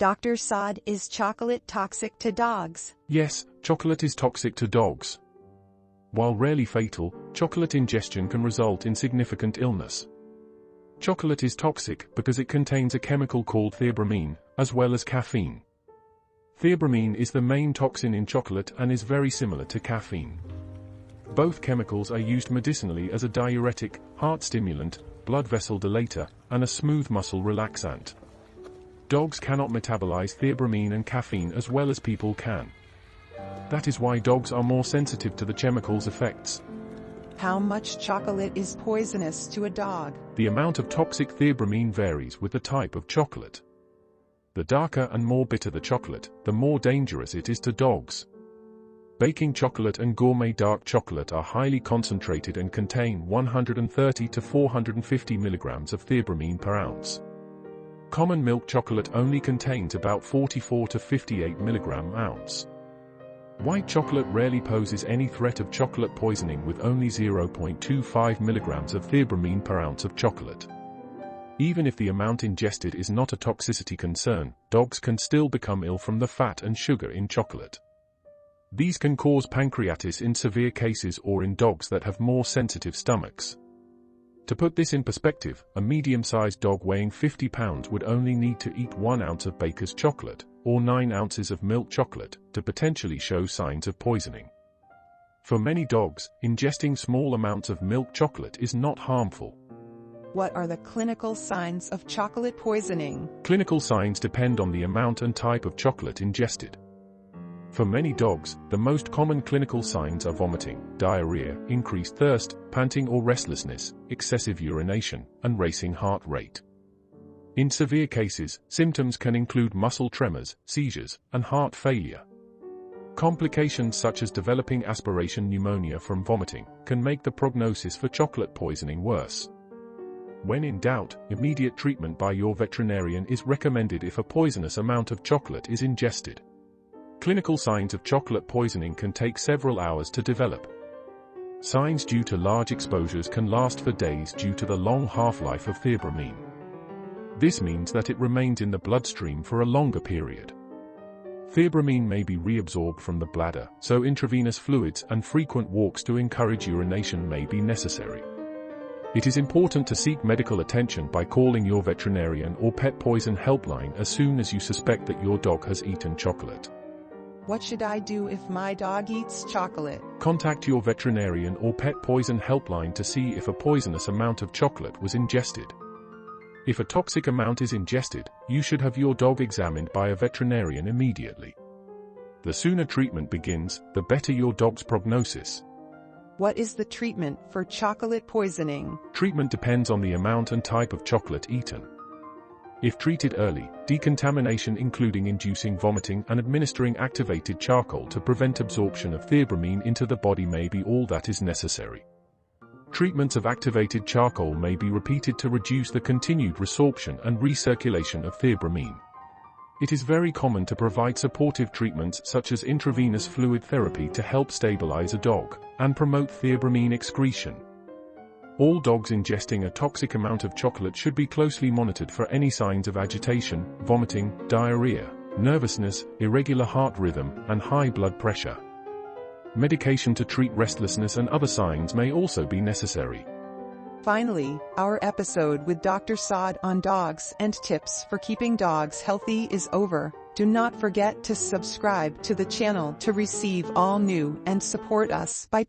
Dr. Saad, is chocolate toxic to dogs? Yes, chocolate is toxic to dogs. While rarely fatal, chocolate ingestion can result in significant illness. Chocolate is toxic because it contains a chemical called theobromine, as well as caffeine. Theobromine is the main toxin in chocolate and is very similar to caffeine. Both chemicals are used medicinally as a diuretic, heart stimulant, blood vessel dilator, and a smooth muscle relaxant. Dogs cannot metabolize theobromine and caffeine as well as people can. That is why dogs are more sensitive to the chemical's effects. How much chocolate is poisonous to a dog? The amount of toxic theobromine varies with the type of chocolate. The darker and more bitter the chocolate, the more dangerous it is to dogs. Baking chocolate and gourmet dark chocolate are highly concentrated and contain 130 to 450 milligrams of theobromine per ounce. Common milk chocolate only contains about 44 to 58 milligram ounce. White chocolate rarely poses any threat of chocolate poisoning with only 0.25 milligrams of theobromine per ounce of chocolate. Even if the amount ingested is not a toxicity concern, dogs can still become ill from the fat and sugar in chocolate. These can cause pancreatitis in severe cases or in dogs that have more sensitive stomachs. To put this in perspective, a medium-sized dog weighing 50 pounds would only need to eat 1 ounce of baker's chocolate, or 9 ounces of milk chocolate, to potentially show signs of poisoning. For many dogs, ingesting small amounts of milk chocolate is not harmful. What are the clinical signs of chocolate poisoning? Clinical signs depend on the amount and type of chocolate ingested. For many dogs, the most common clinical signs are vomiting, diarrhea, increased thirst, panting or restlessness, excessive urination, and racing heart rate. In severe cases, symptoms can include muscle tremors, seizures, and heart failure. Complications such as developing aspiration pneumonia from vomiting can make the prognosis for chocolate poisoning worse. When in doubt, immediate treatment by your veterinarian is recommended if a poisonous amount of chocolate is ingested. Clinical signs of chocolate poisoning can take several hours to develop. Signs due to large exposures can last for days due to the long half-life of theobromine. This means that it remains in the bloodstream for a longer period. Theobromine may be reabsorbed from the bladder, so intravenous fluids and frequent walks to encourage urination may be necessary. It is important to seek medical attention by calling your veterinarian or pet poison helpline as soon as you suspect that your dog has eaten chocolate. What should I do if my dog eats chocolate? Contact your veterinarian or pet poison helpline to see if a poisonous amount of chocolate was ingested. If a toxic amount is ingested, you should have your dog examined by a veterinarian immediately. The sooner treatment begins, the better your dog's prognosis. What is the treatment for chocolate poisoning? Treatment depends on the amount and type of chocolate eaten. If treated early, decontamination including inducing vomiting and administering activated charcoal to prevent absorption of theobromine into the body may be all that is necessary. Treatments of activated charcoal may be repeated to reduce the continued resorption and recirculation of theobromine. It is very common to provide supportive treatments such as intravenous fluid therapy to help stabilize a dog and promote theobromine excretion. All dogs ingesting a toxic amount of chocolate should be closely monitored for any signs of agitation, vomiting, diarrhea, nervousness, irregular heart rhythm, and high blood pressure. Medication to treat restlessness and other signs may also be necessary. Finally, our episode with Dr. Saad on dogs and tips for keeping dogs healthy is over. Do not forget to subscribe to the channel to receive all new and support us by